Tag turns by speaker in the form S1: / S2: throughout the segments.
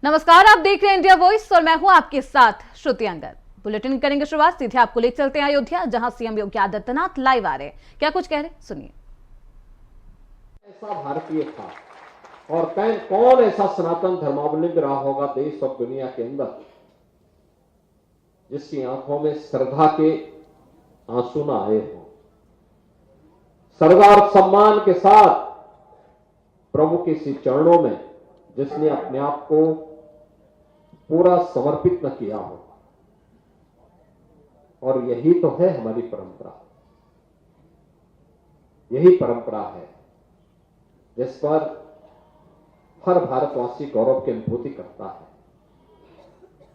S1: नमस्कार, आप देख रहे हैं इंडिया वॉइस और मैं हूं आपके साथ श्रुति अंगद। बुलेटिन करेंगे शुरुआत, सीधे आपको ले चलते हैं अयोध्या, जहां सीएम योगी आदित्यनाथ लाइव आ रहे हैं। क्या कुछ कह रहे हैं, सुनिए।
S2: ऐसा भारतीय था और कौन ऐसा सनातन धर्मावलंबी रहा होगा देश और दुनिया के अंदर जिसकी आंखों में श्रद्धा के आंसू न आए हो, श्रद्धा और सम्मान के साथ प्रभु के श्री चरणों में जिसने अपने आप को पूरा समर्पित न किया हो। और यही तो है हमारी परंपरा, यही परंपरा है जिस पर हर भारतवासी गौरव की अनुभूति करता है।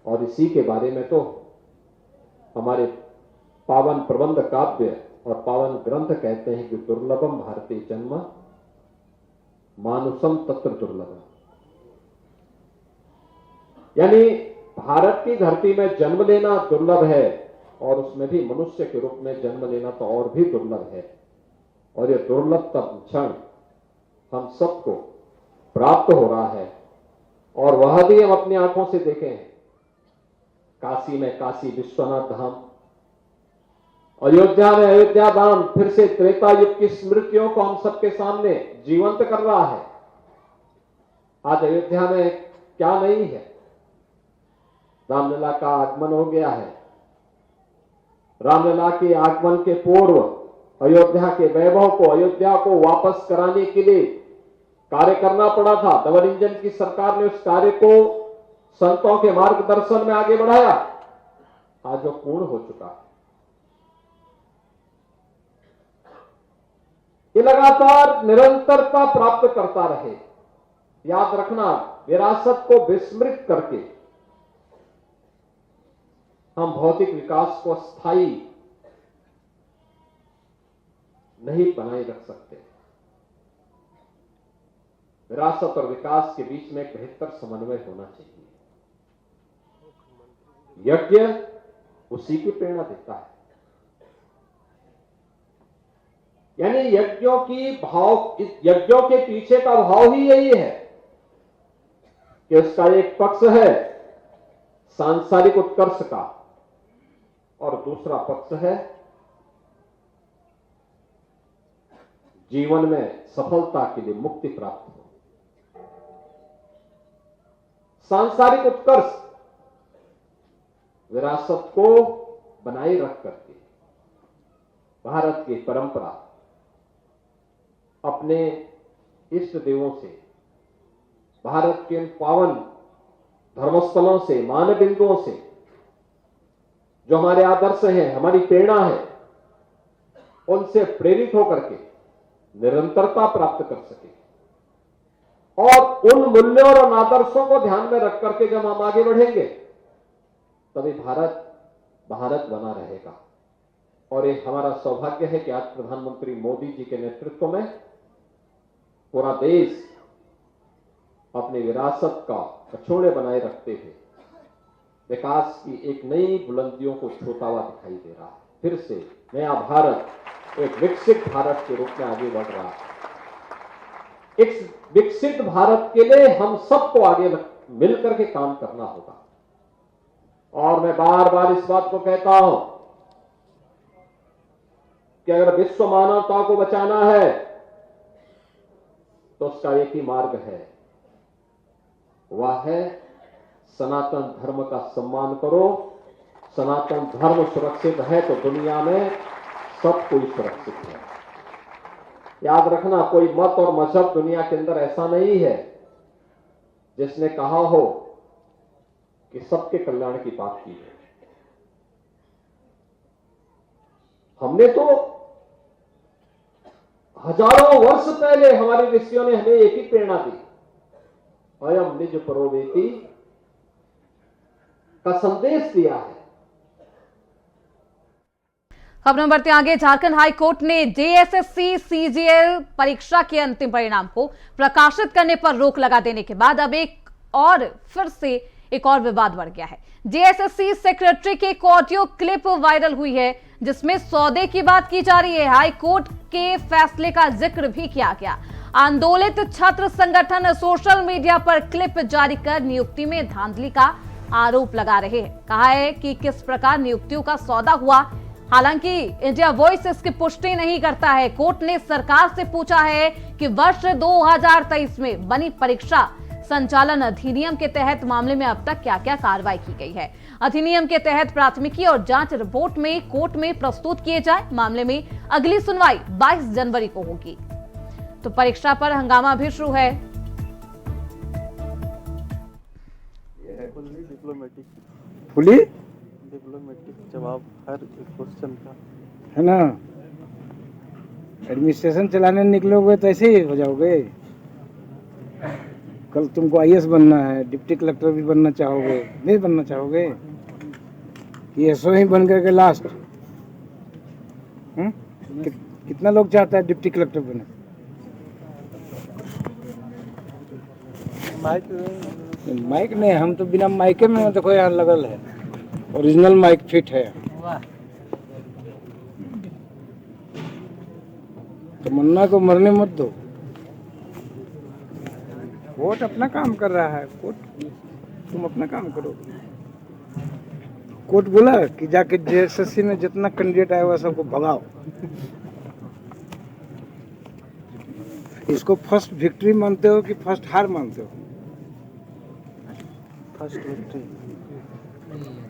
S2: और इसी के बारे में तो हमारे पावन प्रबंध काव्य और पावन ग्रंथ कहते हैं कि दुर्लभम भारतीय जन्म मानुषम तत्र दुर्लभम, यानी भारत की धरती में जन्म लेना दुर्लभ है और उसमें भी मनुष्य के रूप में जन्म लेना तो और भी दुर्लभ है। और यह दुर्लभतम क्षण हम सबको प्राप्त हो रहा है और वह भी हम अपनी आंखों से देखे हैं। काशी में काशी विश्वनाथ धाम, अयोध्या में अयोध्या धाम फिर से त्रेता युग की स्मृतियों को हम सबके सामने जीवंत कर रहा है। आज अयोध्या में क्या नहीं है, रामलला का आगमन हो गया है। रामलला के आगमन के पूर्व अयोध्या के वैभव को, अयोध्या को वापस कराने के लिए कार्य करना पड़ा था। डबल इंजन की सरकार ने उस कार्य को संतों के मार्गदर्शन में आगे बढ़ाया। आज वो पूर्ण हो चुका है। ये लगातार निरंतरता प्राप्त करता रहे। याद रखना, विरासत को विस्मृत करके हम भौतिक विकास को स्थायी नहीं बनाए रख सकते। विरासत और विकास के बीच में एक बेहतर समन्वय होना चाहिए। यज्ञ उसी की प्रेरणा देता है, यानी यज्ञों के पीछे का भाव ही यही है कि उसका एक पक्ष है सांसारिक उत्कर्ष का और दूसरा पक्ष है जीवन में सफलता के लिए मुक्ति प्राप्त हो। सांसारिक उत्कर्ष विरासत को बनाए रख करके भारत की परंपरा अपने इष्ट देवों से, भारत के पावन धर्मस्थलों से, मानव बिंदुओं से जो हमारे आदर्श हैं, हमारी प्रेरणा है, उनसे प्रेरित होकर के निरंतरता प्राप्त कर सके। और उन मूल्यों और आदर्शों को ध्यान में रख करके जब हम आगे बढ़ेंगे तभी भारत बना रहेगा। और ये हमारा सौभाग्य है कि आज प्रधानमंत्री मोदी जी के नेतृत्व में पूरा देश अपनी विरासत का अछोड़े बनाए रखते हुए विकास की एक नई बुलंदियों को छूता हुआ दिखाई दे रहा है। फिर से नया भारत एक विकसित भारत के रूप में आगे बढ़ रहा है। इस विकसित भारत के लिए हम सबको आगे मिलकर के काम करना होगा। और मैं बार बार इस बात को कहता हूं कि अगर विश्व मानवता को बचाना है तो उसका एक ही मार्ग है, वह है सनातन धर्म का सम्मान करो। सनातन धर्म सुरक्षित है तो दुनिया में सब कोई सुरक्षित है। याद रखना, कोई मत और मजहब दुनिया के अंदर ऐसा नहीं है जिसने कहा हो कि सबके कल्याण की बात की है। हमने तो हजारों वर्ष पहले हमारे ऋषियों ने हमें एक ही प्रेरणा दी, अयम निज परोवेति का संदेश दिया है।
S1: खबर बढ़ते आगे। झारखंड हाई कोर्ट ने जेएसएससी सीजीएल परीक्षा के अंतिम परिणाम को प्रकाशित करने पर रोक लगा देने के बाद अब फिर से एक और विवाद बढ़ गया है। जेएसएससी सेक्रेटरी की एक ऑडियो क्लिप वायरल हुई है जिसमें सौदे की बात की जा रही है। हाई कोर्ट के फैसले का जिक्र भी किया गया। आंदोलित छात्र संगठन सोशल मीडिया पर क्लिप जारी कर नियुक्ति में धांधली का आरोप लगा रहे हैं। कहा है कि किस प्रकार नियुक्तियों का सौदा हुआ। हालांकि इंडिया वॉइस इसकी पुष्टि नहीं करता है। कोर्ट ने सरकार से पूछा है कि वर्ष 2023 में बनी परीक्षा संचालन अधिनियम के तहत मामले में अब तक क्या क्या कार्रवाई की गई है। अधिनियम के तहत प्राथमिकी और जांच रिपोर्ट में कोर्ट में प्रस्तुत किए जाए। मामले में अगली सुनवाई 22 जनवरी को होगी। तो परीक्षा पर हंगामा भी शुरू है।
S3: फुली
S4: डिप्लोमेटिक जवाब हर क्वेश्चन का
S3: है ना। एडमिनिस्ट्रेशन चलाने निकलोगे तो ऐसे ही हो जाओगे। कल तुमको आईएएस बनना है, डिप्टी कलेक्टर भी बनना चाहोगे, नहीं बनना चाहोगे? ये एसओ ही बन करके लास्ट। कितना लोग चाहता है डिप्टी कलेक्टर बने? माइक नहीं, हम तो बिना माइके में देखो यहाँ लगल है, ओरिजिनल माइक फिट है। तमन्ना को मरने मत दो। कोर्ट अपना काम कर रहा है, कोर्ट तुम अपना काम करो। कोर्ट बोला कि जाके जेएसएससी में जितना कैंडिडेट आया हुआ सबको भगाओ। इसको फर्स्ट विक्ट्री मानते हो कि फर्स्ट हार मानते हो?
S4: First victory.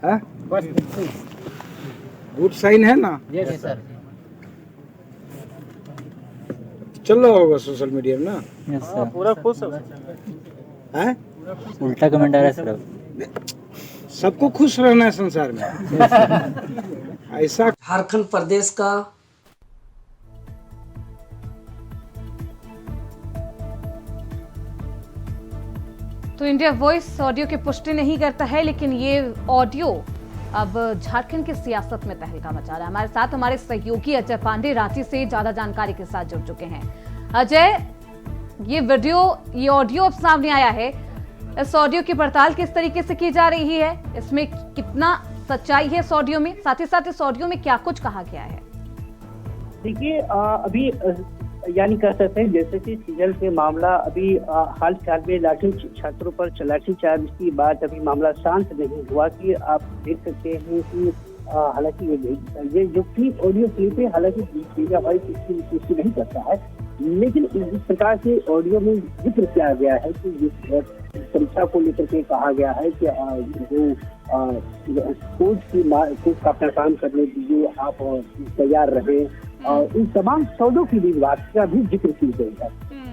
S3: हाँ? गुड साइन है ना?
S5: Yes sir.
S3: चल रहा होगा सोशल मीडिया में ना?
S5: Yes sir.
S4: पूरा खुश
S3: है?
S5: उल्टा कमेंट आ रहा है सर।
S3: सबको खुश रहना है संसार में। ऐसा
S6: झारखंड प्रदेश का
S1: तो इंडिया वॉइस ऑडियो की पुष्टि नहीं करता है, लेकिन ये ऑडियो अब झारखंड की सियासत में तहलका मचा रहा है। हमारे साथ हमारे सहयोगी अजय पांडे रांची से ज्यादा जानकारी के साथ जुड़ चुके हैं। अजय, ये ऑडियो अब सामने आया है। इस ऑडियो की पड़ताल किस तरीके से की जा रही है? इसमें कितना सच्चाई है इस ऑडियो में? साथ ही साथ इस ऑडियो में क्या कुछ कहा गया है?
S7: देखिए, अभी यानी कह सकते हैं जैसे कि सीजन के मामला अभी हाल फिलहाल में लाठी छात्रों पर लाठी चार्ज की बात अभी मामला शांत नहीं हुआ कि आप देख सकते हैं कि हालांकि ये जो क्लिप ऑडियो क्लिप है, हालांकि मीडिया वाइज इसकी पुष्टि नहीं करता है, लेकिन इस प्रकार के ऑडियो में जिक्र किया गया है कि जिस परीक्षा को लेकर के कहा गया है कि जो कोर्ट का अपना काम करने दीजिए, आप तैयार रहे, और इन तमाम सौदों की भी बात का भी जिक्र की गई है।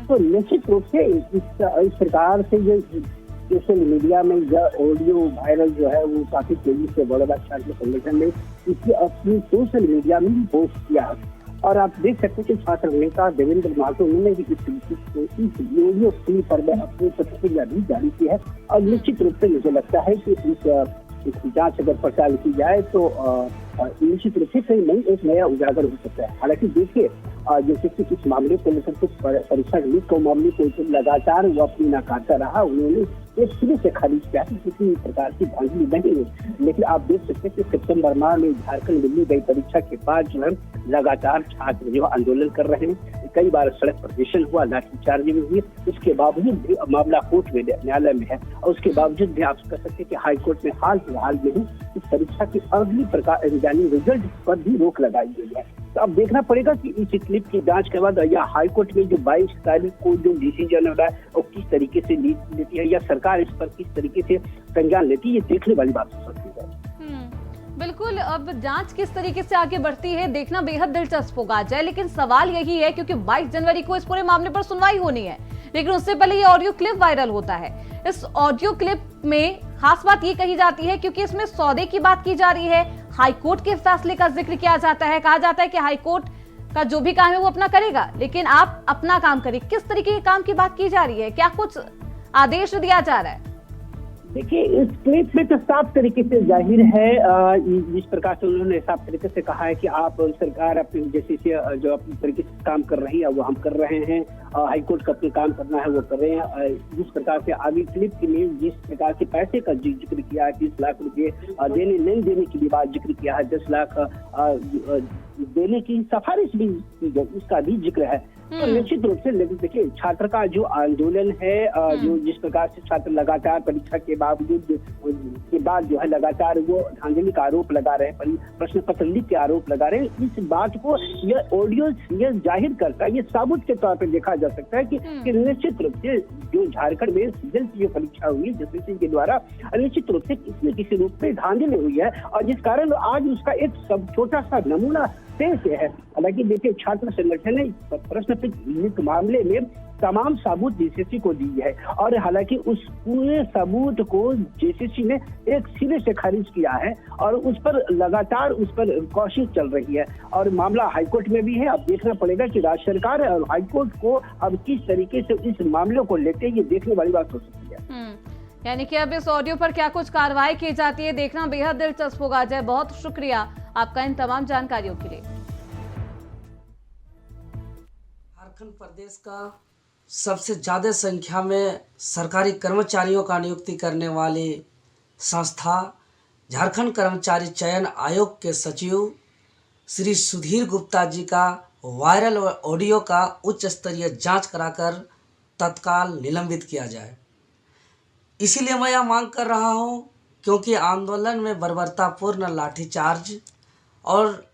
S7: तो निश्चित रूप से इस प्रकार से जो सोशल मीडिया में यह ऑडियो वायरल जो है वो काफी तेजी से बढ़ रहा है। छात्र संगठन ने इसकी अपनी सोशल मीडिया में भी पोस्ट किया है, और आप देख सकते हैं कि छात्र नेता देवेंद्र महतो ने भी इस ऑडियो क्लिप पर अपनी प्रतिक्रिया भी जारी की है। और निश्चित रूप से मुझे लगता है कि इसकी जांच अगर पड़ताल की जाए तो निश्चित रूप से कहीं नहीं एक नया उजागर हो सकता है। हालांकि देखिए, जैसे कि इस मामले को लेकर के परीक्षा लीक को मामले को लगातार वो अपनी नकारता रहा, उन्होंने एक सिरे से खारिज किया कि किसी प्रकार की धांधली नहीं है। लेकिन आप देख सकते हैं कि सितंबर माह में झारखंड दिल्ली गई परीक्षा के बाद जो है लगातार छात्र जो आंदोलन कर रहे हैं, कई बार सड़क प्रदर्शन हुआ, लाठीचार्ज भी हुई, उसके बावजूद भी मामला कोर्ट में न्यायालय में है, और उसके बावजूद भी आप कह सकते हैं कि हाई कोर्ट में हाल फिलहाल में ही इस परीक्षा की अगली प्रकार यानी रिजल्ट पर भी रोक लगाई गई है। तो अब देखना पड़ेगा कि इस क्लिप की जांच के बाद या हाई कोर्ट में जो 22 तारीख को जो डिसीजन हो रहा है वो किस तरीके से लेती है, या सरकार इस पर किस तरीके से संज्ञान लेती है, ये देखने वाली बात हो सकती है।
S1: बिल्कुल, अब जांच किस तरीके से आगे बढ़ती है देखना बेहद दिलचस्प होगा अजय। लेकिन सवाल यही है, क्योंकि 22 जनवरी को इस पूरे मामले पर सुनवाई होनी है, लेकिन उससे पहले ये ऑडियो क्लिप वायरल होता है। इस ऑडियो क्लिप में खास बात ये कही जाती है क्योंकि इसमें सौदे की बात की जा रही है, हाई कोर्ट के फैसले का जिक्र किया जाता है। कहा जाता है कि हाई कोर्ट का जो भी काम है वो अपना करेगा, लेकिन आप अपना काम करिए। किस तरीके के काम की बात की जा रही है? क्या कुछ आदेश दिया जा रहा है?
S7: देखिए, इस क्लिप में तो साफ तरीके से जाहिर है, जिस प्रकार से उन्होंने साफ तरीके से कहा है कि आप सरकार अपनी जैसे जो अपनी तरीके से काम कर रही है वो हम कर रहे हैं, हाईकोर्ट का अपने काम करना है वो कर रहे हैं। जिस प्रकार से आगे क्लिप में जिस प्रकार से पैसे का जिक्र किया है, 30 लाख रुपए देने नहीं देने की भी बात जिक्र किया है, 10 लाख देने की सिफारिश भी की गई, उसका भी जिक्र है। तो निश्चित रूप से देखिए छात्र का जो आंदोलन है, जो जिस प्रकार से छात्र लगातार परीक्षा के बाद जो है लगातार वो धांधली का आरोप लगा रहे हैं, प्रश्न पत्र लीक के आरोप लगा रहे हैं, इस बात को यह ऑडियो ये जाहिर करता है, ये साबुत के तौर पर देखा जा सकता है कि निश्चित रूप से जो झारखंड में सीजन की जो परीक्षा हुई जेएसएससी के द्वारा, निश्चित रूप से किसी न किसी रूप में धांधली हुई है और जिस कारण आज उसका एक सब छोटा सा नमूना पेश है। हालांकि देखिए छात्र संगठन ने प्रश्न पत्र लीक मामले में तमाम सबूत जेएसएससी को दी है और हालांकि उस पूरे सबूत को जेएसएससी ने एक सिरे से खारिज किया है और उस पर लगातार उस पर कोशिश चल रही है और मामला हाईकोर्ट में भी है। अब देखना पड़ेगा कि राज्य सरकार और हाईकोर्ट को अब किस तरीके से इस मामले को लेते, ये देखने वाली बात हो सकती है।
S1: यानी कि अब इस ऑडियो पर क्या कुछ कार्रवाई की जाती है, देखना बेहद दिलचस्प होगा। अजय, बहुत शुक्रिया आपका इन तमाम जानकारियों के लिए।
S6: झारखंड प्रदेश का सबसे ज़्यादा संख्या में सरकारी कर्मचारियों का नियुक्ति करने वाली संस्था झारखंड कर्मचारी चयन आयोग के सचिव श्री सुधीर गुप्ता जी का वायरल ऑडियो का उच्च स्तरीय जांच कराकर तत्काल निलंबित किया जाए। इसीलिए मैं यह मांग कर रहा हूं क्योंकि आंदोलन में बर्बरतापूर्ण लाठीचार्ज और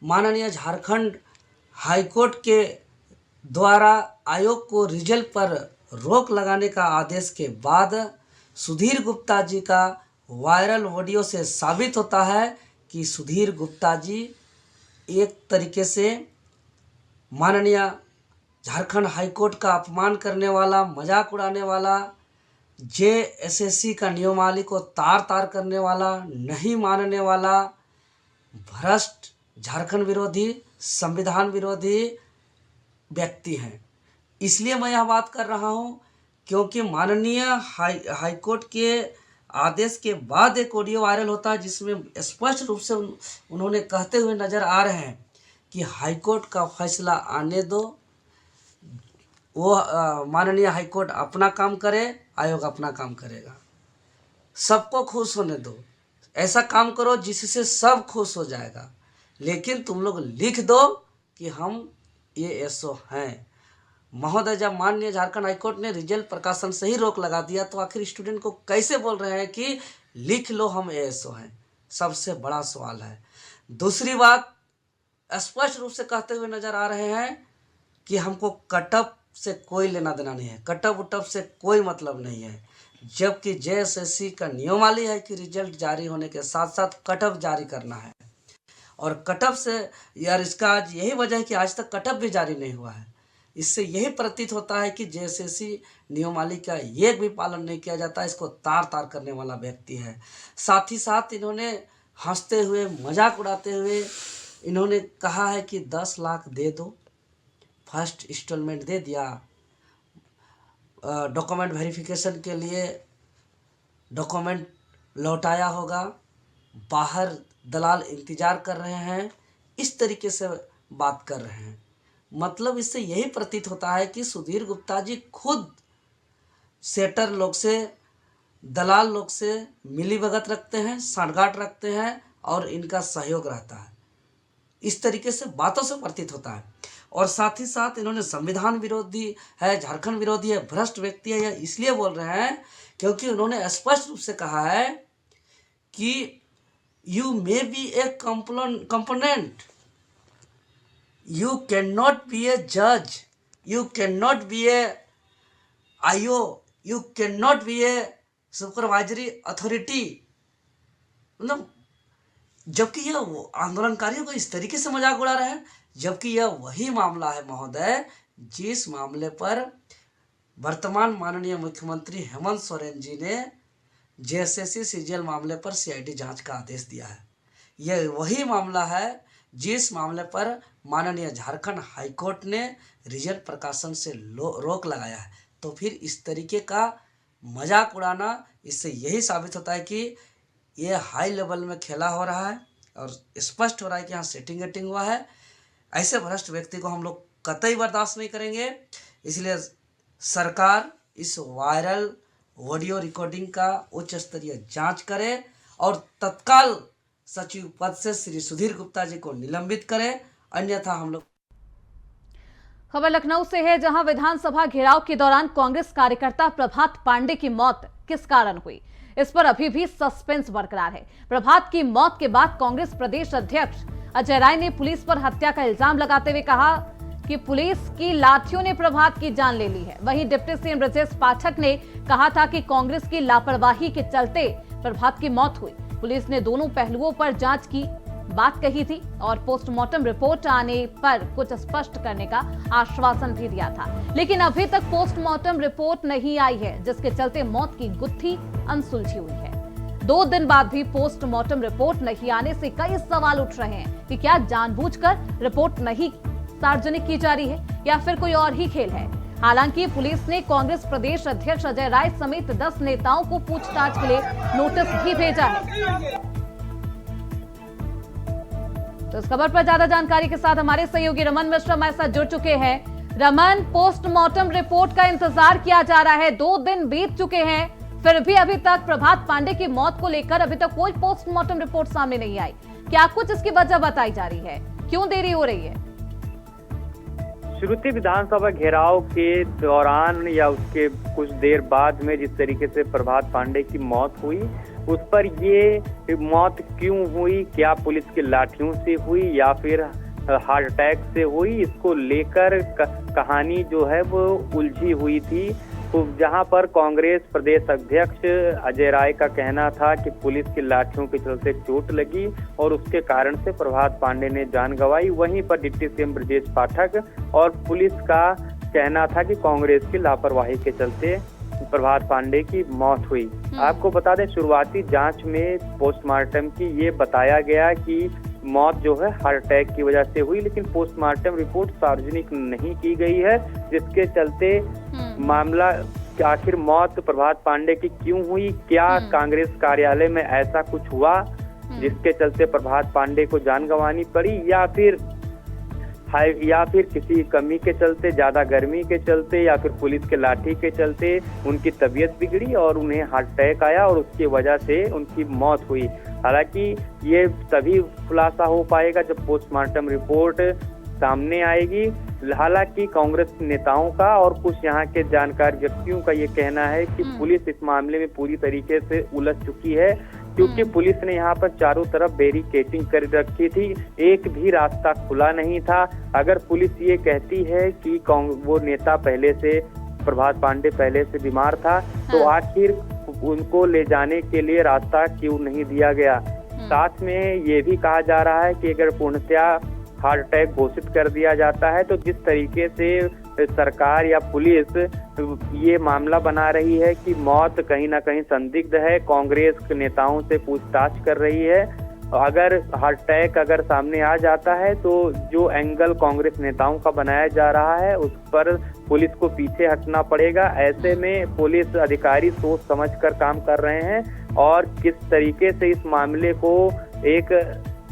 S6: माननीय झारखंड हाईकोर्ट के द्वारा आयोग को रिजल्ट पर रोक लगाने का आदेश के बाद सुधीर गुप्ता जी का वायरल ऑडियो से साबित होता है कि सुधीर गुप्ता जी एक तरीके से माननीय झारखंड हाईकोर्ट का अपमान करने वाला, मजाक उड़ाने वाला, जेएसएससी का नियमावली को तार तार करने वाला, नहीं मानने वाला, भ्रष्ट, झारखंड विरोधी, संविधान विरोधी व्यक्ति हैं। इसलिए मैं यह बात कर रहा हूं क्योंकि माननीय हाईकोर्ट के आदेश के बाद एक ऑडियो वायरल होता है जिसमें स्पष्ट रूप से उन्होंने कहते हुए नजर आ रहे हैं कि हाईकोर्ट का फैसला आने दो, वो माननीय हाईकोर्ट अपना काम करे, आयोग अपना काम करेगा, सबको खुश होने दो, ऐसा काम करो जिससे सब खुश हो जाएगा, लेकिन तुम लोग लिख दो कि हम ये एसओ हैं। महोदय, जब माननीय झारखंड हाईकोर्ट ने रिजल्ट प्रकाशन से ही रोक लगा दिया तो आखिर स्टूडेंट को कैसे बोल रहे हैं कि लिख लो हम एसओ हैं? सबसे बड़ा सवाल है। दूसरी बात, स्पष्ट रूप से कहते हुए नजर आ रहे हैं कि हमको कटअप से कोई लेना देना नहीं है, कटअप उटअप से कोई मतलब नहीं है, जबकि जेएसएससी का नियमावली है कि रिजल्ट जारी होने के साथ साथ कटअप जारी करना है। और कटअप से यार इसका आज यही वजह है कि आज तक कटअप भी जारी नहीं हुआ है। इससे यही प्रतीत होता है कि जेएसएससी नियमावली का एक भी पालन नहीं किया जाता, इसको तार तार करने वाला व्यक्ति है। साथ ही साथ इन्होंने हंसते हुए, मजाक उड़ाते हुए इन्होंने कहा है कि 10 लाख दे दो, फर्स्ट इंस्टॉलमेंट दे दिया, डॉक्यूमेंट वेरिफिकेशन के लिए डॉक्यूमेंट लौटाया होगा, बाहर दलाल इंतजार कर रहे हैं, इस तरीके से बात कर रहे हैं। मतलब इससे यही प्रतीत होता है कि सुधीर गुप्ता जी खुद सेटर लोग से, दलाल लोग से मिलीभगत रखते हैं, सांठगांठ रखते हैं और इनका सहयोग रहता है। इस तरीके से बातों से प्रतीत होता है। और साथ ही साथ इन्होंने संविधान विरोधी है, झारखंड विरोधी है, भ्रष्ट व्यक्ति है, यह इसलिए बोल रहे हैं क्योंकि उन्होंने स्पष्ट रूप से कहा है कि you may be a component, you cannot be a judge, you cannot be a IO, you cannot be a supervisory authority। मतलब जबकि यह आंदोलनकारियों को इस तरीके से मजाक उड़ा रहे हैं, जबकि यह वही मामला है महोदय जिस मामले पर वर्तमान माननीय मुख्यमंत्री हेमंत सोरेन जी ने जेएसएससी सीजीएल मामले पर सीआईडी जांच का आदेश दिया है। यह वही मामला है जिस मामले पर माननीय झारखंड हाईकोर्ट ने रिजल्ट प्रकाशन से रोक लगाया है। तो फिर इस तरीके का मजाक उड़ाना, इससे यही साबित होता है कि ये हाई लेवल में खेला हो रहा है और स्पष्ट हो रहा है कि यहाँ सेटिंग वेटिंग हुआ है। ऐसे भ्रष्ट व्यक्ति को हम लोग कतई बर्दाश्त नहीं करेंगे। इसलिए सरकार इस वायरल ऑडियो रिकॉर्डिंग का उच्च स्तरीय जांच करे और तत्काल सचिव पद से श्री सुधीर गुप्ता जी को निलंबित करे, अन्यथा हम लोग
S1: खबर लखनऊ से है, जहां विधानसभा घेराव के दौरान कांग्रेस कार्यकर्ता प्रभात पांडे की मौत किस कारण हुई, इस पर अभी भी सस्पेंस बरकरार है। प्रभात की मौत के बाद कांग्रेस प्रदेश अध्यक्ष अजय राय ने पुलिस पर हत्या का इल्जाम लगाते हुए कहा कि पुलिस की लाठियों ने प्रभात की जान ले ली है। वहीं डिप्टी सीएम ब्रजेश पाठक ने कहा था कि कांग्रेस की लापरवाही के चलते प्रभात की मौत हुई। पुलिस ने दोनों पहलुओं पर जांच की बात कही थी और पोस्टमार्टम रिपोर्ट आने पर कुछ स्पष्ट करने का आश्वासन भी दिया था, लेकिन अभी तक पोस्टमार्टम रिपोर्ट नहीं आई है, जिसके चलते मौत की गुत्थी अनसुलझी हुई है। 2 दिन बाद भी पोस्टमार्टम रिपोर्ट नहीं आने से कई सवाल उठ रहे हैं कि क्या जानबूझकर रिपोर्ट नहीं सार्वजनिक की जा रही है या फिर कोई और ही खेल है। हालांकि पुलिस ने कांग्रेस प्रदेश अध्यक्ष अजय राय समेत 10 नेताओं को पूछताछ के लिए नोटिस भी भेजा है। तो इस खबर पर ज्यादा जानकारी के साथ हमारे सहयोगी रमन मिश्र हमारे साथ जुड़ चुके हैं। रमन, पोस्टमार्टम रिपोर्ट का इंतजार किया जा रहा है, 2 दिन बीत चुके हैं, फिर भी अभी तक प्रभात पांडे की मौत को लेकर अभी तक कोई पोस्टमार्टम रिपोर्ट सामने नहीं आई। क्या कुछ इसकी वजह बताई जा रही है, क्यों देरी हो रही है?
S8: श्रुति, विधानसभा घेराव के दौरान या उसके कुछ देर बाद में जिस तरीके से प्रभात पांडे की मौत हुई, उस पर ये मौत क्यों हुई, क्या पुलिस की लाठियों से हुई या फिर हार्ट अटैक से हुई, इसको लेकर कहानी जो है वो उलझी हुई थी। तो जहां पर कांग्रेस प्रदेश अध्यक्ष अजय राय का कहना था कि पुलिस की लाठियों के चलते चोट लगी और उसके कारण से प्रभात पांडे ने जान गंवाई, वहीं पर डिप्टी सीएम ब्रजेश पाठक और पुलिस का कहना था कि कांग्रेस की लापरवाही के चलते प्रभात पांडे की मौत हुई। आपको बता दें, शुरुआती जांच में पोस्टमार्टम की ये बताया गया कि मौत जो है हार्ट अटैक की वजह से हुई, लेकिन पोस्टमार्टम रिपोर्ट सार्वजनिक नहीं की गई है, जिसके चलते मामला आखिर मौत प्रभात पांडे की क्यों हुई, क्या कांग्रेस कार्यालय में ऐसा कुछ हुआ जिसके चलते प्रभात पांडे को जान गंवानी पड़ी, या फिर किसी कमी के चलते, ज्यादा गर्मी के चलते, या फिर पुलिस के लाठी के चलते उनकी तबीयत बिगड़ी और उन्हें हार्ट अटैक आया और उसकी वजह से उनकी मौत हुई। हालांकि ये तभी खुलासा हो पाएगा जब पोस्टमार्टम रिपोर्ट सामने आएगी। हालांकि कांग्रेस नेताओं का और कुछ यहाँ के जानकार व्यक्तियों का ये कहना है कि पुलिस इस मामले में पूरी तरीके से उलझ चुकी है, क्योंकि पुलिस ने यहाँ पर चारों तरफ बैरिकेडिंग कर रखी थी, एक भी रास्ता खुला नहीं था। अगर पुलिस ये कहती है कि वो नेता पहले से, प्रभात पांडे पहले से बीमार था, तो आखिर उनको ले जाने के लिए रास्ता क्यों नहीं दिया गया। साथ में ये भी कहा जा रहा है कि अगर पूर्णतया हार्ट अटैक घोषित कर दिया जाता है तो जिस तरीके से सरकार या पुलिस ये मामला बना रही है कि मौत कहीं ना कहीं संदिग्ध है, कांग्रेस के नेताओं से पूछताछ कर रही है, अगर हार्ट अटैक अगर सामने आ जाता है तो जो एंगल कांग्रेस नेताओं का बनाया जा रहा है उस पर पुलिस को पीछे हटना पड़ेगा। ऐसे में पुलिस अधिकारी सोच समझकर काम कर रहे हैं और किस तरीके से इस मामले को एक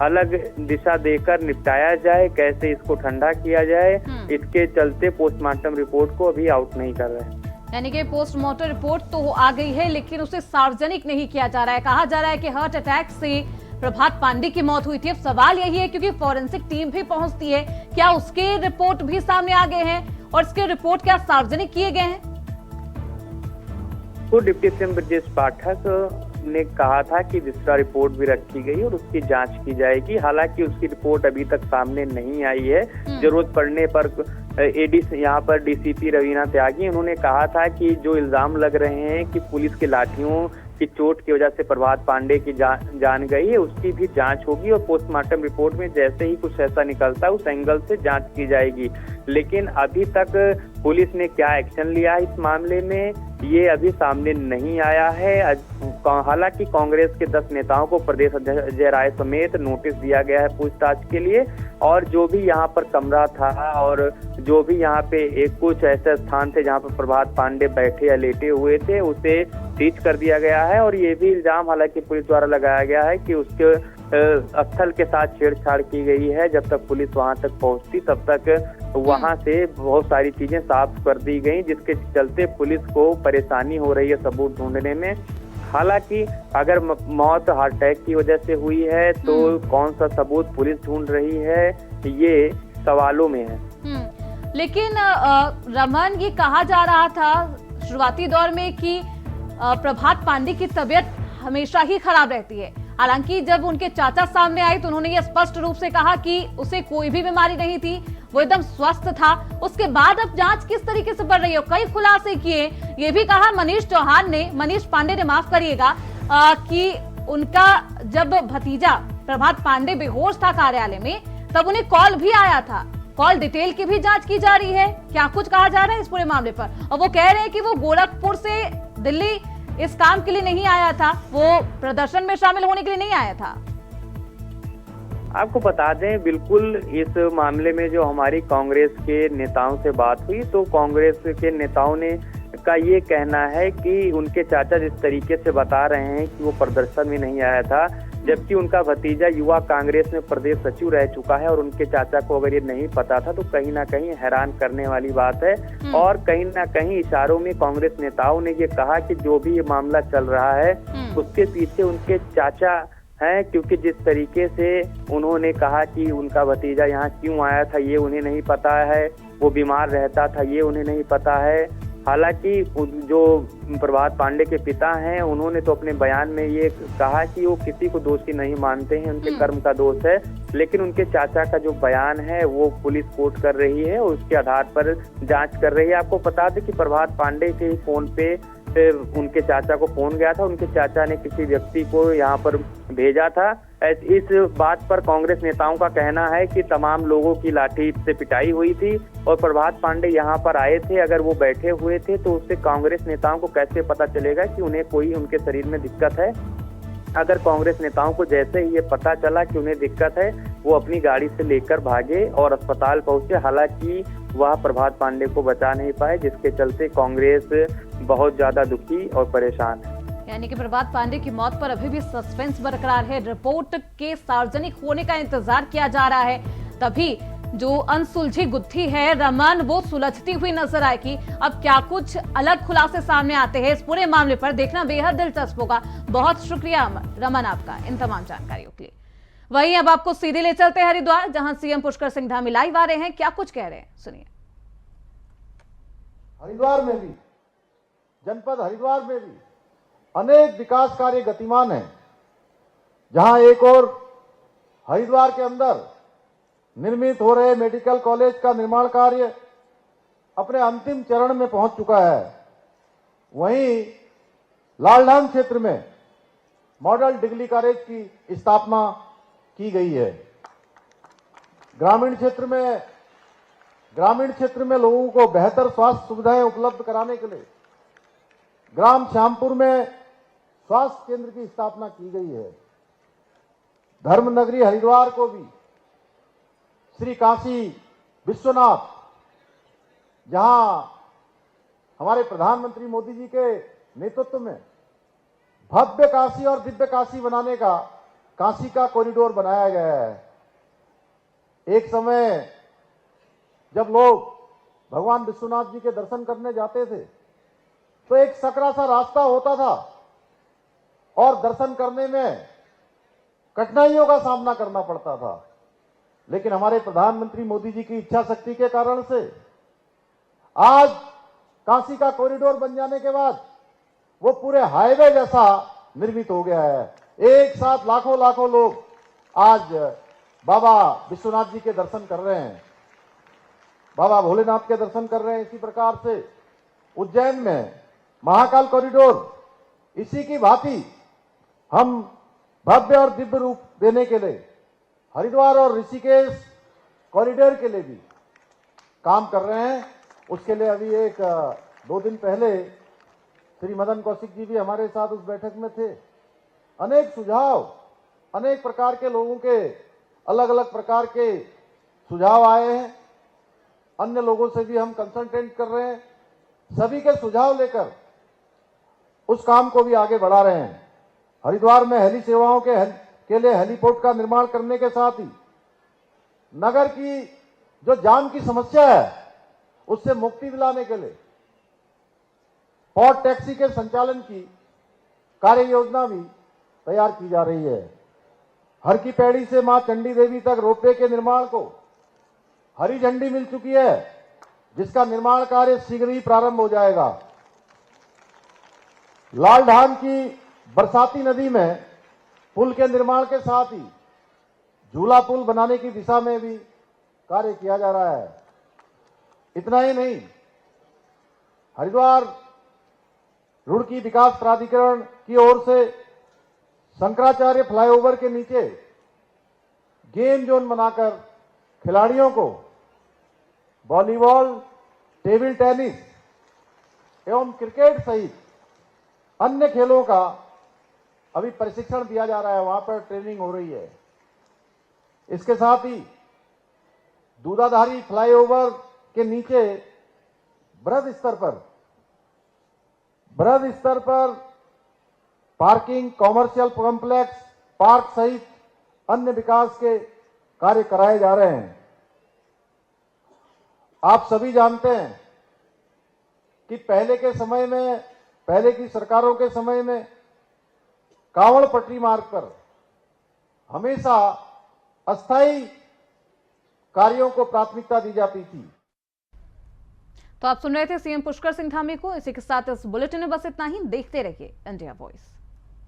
S8: अलग दिशा देकर निपटाया जाए, कैसे इसको ठंडा किया जाए, इसके चलते पोस्टमार्टम रिपोर्ट को अभी आउट नहीं कर रहे हैं।
S1: यानी कि पोस्टमार्टम रिपोर्ट तो आ गई है लेकिन उसे सार्वजनिक नहीं किया जा रहा है। कहा जा रहा है कि हार्ट अटैक से प्रभात पांडे की मौत हुई थी। अब सवाल यही है, क्योंकि फॉरेंसिक टीम भी पहुंचती है, क्या उसके रिपोर्ट भी सामने आ गए हैं और इसके रिपोर्ट क्या सार्वजनिक किए गए हैं?
S8: तो डिप्टी सीएम ब्रजेश पाठक ने कहा था कि विस्तार रिपोर्ट भी रखी गई और उसकी जांच की जाएगी। हालांकि उसकी रिपोर्ट अभी तक सामने नहीं आई है। जरूरत पड़ने पर एडीसी यहाँ पर डीसीपी रवीना त्यागी, उन्होंने कहा था कि जो इल्जाम लग रहे हैं कि पुलिस की लाठियों की चोट की वजह से प्रभात पांडे की जान गई है, उसकी भी जांच होगी और पोस्टमार्टम रिपोर्ट में जैसे ही कुछ ऐसा निकलता है उस एंगल से जांच की जाएगी। लेकिन अभी तक पुलिस ने क्या एक्शन लिया इस मामले में, ये अभी सामने नहीं आया है। हालांकि कांग्रेस के 10 नेताओं को प्रदेश अध्यक्ष अजय राय समेत नोटिस दिया गया है पूछताछ के लिए, और जो भी यहाँ पर कमरा था और जो भी यहाँ पे एक कुछ ऐसे स्थान थे जहाँ पर प्रभात पांडे बैठे या लेटे हुए थे, उसे सीज कर दिया गया है। और ये भी इल्जाम हालांकि पुलिस द्वारा लगाया गया है कि उसके स्थल के साथ छेड़छाड़ की गई है। जब तक पुलिस वहां तक पहुंचती तब तक वहां से बहुत सारी चीजें साफ कर दी गई, जिसके चलते पुलिस को परेशानी हो रही है सबूत ढूंढने में। हालांकि अगर मौत हार्ट अटैक की वजह से हुई है तो कौन सा सबूत पुलिस ढूंढ रही है, ये सवालों में है।
S1: लेकिन रमन, ये कहा जा रहा था शुरुआती दौर में कि प्रभात पांडे की तबीयत हमेशा ही खराब रहती है। हालांकि जब उनके चाचा सामने आए तो उन्होंने ये स्पष्ट रूप से कहा कि उसे कोई भी बीमारी नहीं थी, वो एकदम स्वस्थ था। उसके बाद अब जांच किस तरीके से बढ़ रही है, कई खुलासे किए। ये भी कहा मनीष पांडे ने, माफ करिएगा, कि उनका जब भतीजा प्रभात पांडे बेहोश था कार्यालय में, तब उन्हें कॉल भी आया था। कॉल डिटेल की भी जांच की जा रही है। क्या कुछ कहा जा रहा है इस पूरे मामले पर? और वो कह रहे हैं कि वो गोरखपुर से दिल्ली इस काम के लिए नहीं आया था, वो प्रदर्शन में शामिल होने के लिए नहीं आया था।
S8: आपको बता दें, बिल्कुल इस मामले में जो हमारी कांग्रेस के नेताओं से बात हुई, तो कांग्रेस के नेताओं ने का ये कहना है कि उनके चाचा जिस तरीके से बता रहे हैं कि वो प्रदर्शन में नहीं आया था, जबकि उनका भतीजा युवा कांग्रेस में प्रदेश सचिव रह चुका है और उनके चाचा को अगर ये नहीं पता था तो कहीं ना कहीं हैरान करने वाली बात है। और कहीं ना कहीं इशारों में कांग्रेस नेताओं ने ये कहा कि जो भी ये मामला चल रहा है उसके पीछे उनके चाचा हैं, क्योंकि जिस तरीके से उन्होंने कहा कि उनका भतीजा यहाँ क्यों आया था ये उन्हें नहीं पता है, वो बीमार रहता था ये उन्हें नहीं पता है। हालांकि जो प्रभात पांडे के पिता हैं उन्होंने तो अपने बयान में ये कहा कि वो किसी को दोषी नहीं मानते हैं, उनके कर्म का दोष है, लेकिन उनके चाचा का जो बयान है वो पुलिस कोर्ट कर रही है और उसके आधार पर जांच कर रही है। आपको बता दें कि प्रभात पांडे के फोन पे उनके चाचा को फोन गया था, उनके चाचा ने किसी व्यक्ति को यहाँ पर भेजा था। इस बात पर कांग्रेस नेताओं का कहना है कि तमाम लोगों की लाठी से पिटाई हुई थी और प्रभात पांडे यहाँ पर आए थे, अगर वो बैठे हुए थे तो उससे कांग्रेस नेताओं को कैसे पता चलेगा कि उन्हें कोई उनके शरीर में दिक्कत है। अगर कांग्रेस नेताओं को जैसे ही ये पता चला कि उन्हें दिक्कत है, वो अपनी गाड़ी से लेकर भागे और अस्पताल पहुंचे। हालांकि वह प्रभात पांडे को बचा नहीं पाए, जिसके चलते कांग्रेस बहुत ज्यादा दुखी और परेशान है।
S1: यानी कि प्रभात पांडे की मौत पर अभी भी सस्पेंस बरकरार है। रिपोर्ट के सार्वजनिक होने का इंतजार किया जा रहा है, तभी जो अनसुलझी गुत्थी है रमन, वो सुलझती हुई नजर आएगी। अब क्या कुछ अलग खुलासे सामने आते हैं इस पूरे मामले पर, देखना बेहद दिलचस्प होगा। बहुत शुक्रिया रमन आपका इन तमाम जानकारियों के लिए। वहीं अब आपको सीधे ले चलते हैं हरिद्वार, जहां सीएम पुष्कर सिंह धामी लाइव आ रहे हैं। क्या कुछ कह रहे हैं, सुनिए।
S9: हरिद्वार में भी, जनपद हरिद्वार में भी अनेक विकास कार्य गतिमान हैं, जहां एक और हरिद्वार के अंदर निर्मित हो रहे मेडिकल कॉलेज का निर्माण कार्य अपने अंतिम चरण में पहुंच चुका है। वहीं लालधाम क्षेत्र में मॉडल डिग्री कॉलेज की स्थापना की गई है। ग्रामीण क्षेत्र में लोगों को बेहतर स्वास्थ्य सुविधाएं उपलब्ध कराने के लिए ग्राम श्यामपुर में स्वास्थ्य केंद्र की स्थापना की गई है। धर्म नगरी हरिद्वार को भी श्री काशी विश्वनाथ, जहां हमारे प्रधानमंत्री मोदी जी के नेतृत्व में भव्य काशी और दिव्य काशी बनाने का काशी का कॉरिडोर बनाया गया है। एक समय जब लोग भगवान विश्वनाथ जी के दर्शन करने जाते थे तो एक सकरा सा रास्ता होता था और दर्शन करने में कठिनाइयों का सामना करना पड़ता था, लेकिन हमारे प्रधानमंत्री मोदी जी की इच्छा शक्ति के कारण से आज काशी का कॉरिडोर बन जाने के बाद वो पूरे हाईवे जैसा निर्मित हो गया है। एक साथ लाखों लोग आज बाबा विश्वनाथ जी के दर्शन कर रहे हैं, बाबा भोलेनाथ के दर्शन कर रहे हैं। इसी प्रकार से उज्जैन में महाकाल कॉरिडोर, इसी की भांति हम भव्य और दिव्य रूप देने के लिए हरिद्वार और ऋषिकेश कॉरिडोर के लिए भी काम कर रहे हैं। उसके लिए अभी 1-2 दिन पहले श्री मदन कौशिक जी भी हमारे साथ उस बैठक में थे। अनेक सुझाव, अनेक प्रकार के लोगों के अलग अलग प्रकार के सुझाव आए हैं। अन्य लोगों से भी हम कंसल्टेंट कर रहे हैं, सभी के सुझाव लेकर उस काम को भी आगे बढ़ा रहे हैं। हरिद्वार में हेली सेवाओं के लिए हेलीपोर्ट का निर्माण करने के साथ ही नगर की जो जाम की समस्या है उससे मुक्ति दिलाने के लिए पोर्ट टैक्सी के संचालन की कार्य योजना भी तैयार की जा रही है। हर की पैड़ी से मां चंडी देवी तक रोपवे के निर्माण को हरी झंडी मिल चुकी है जिसका निर्माण कार्य शीघ्र ही प्रारंभ हो जाएगा। लालढान की बरसाती नदी में पुल के निर्माण के साथ ही झूला पुल बनाने की दिशा में भी कार्य किया जा रहा है। इतना ही नहीं, हरिद्वार रुड़की विकास प्राधिकरण की ओर से शंकराचार्य फ्लाईओवर के नीचे गेम जोन बनाकर खिलाड़ियों को वॉलीबॉल, टेबल टेनिस एवं क्रिकेट सहित अन्य खेलों का अभी प्रशिक्षण दिया जा रहा है, वहां पर ट्रेनिंग हो रही है। इसके साथ ही दूधाधारी फ्लाईओवर के नीचे बृहद स्तर पर पार्किंग, कॉमर्शियल कॉम्प्लेक्स, पार्क सहित अन्य विकास के कार्य कराए जा रहे हैं। आप सभी जानते हैं कि पहले की सरकारों के समय में कांवड़ पटरी मार्ग पर हमेशा अस्थायी कार्यों को प्राथमिकता दी जाती थी।
S1: तो आप सुन रहे थे सीएम पुष्कर सिंह धामी को। इसी के साथ इस बुलेटिन में बस इतना ही। देखते रहिए इंडिया वॉइस।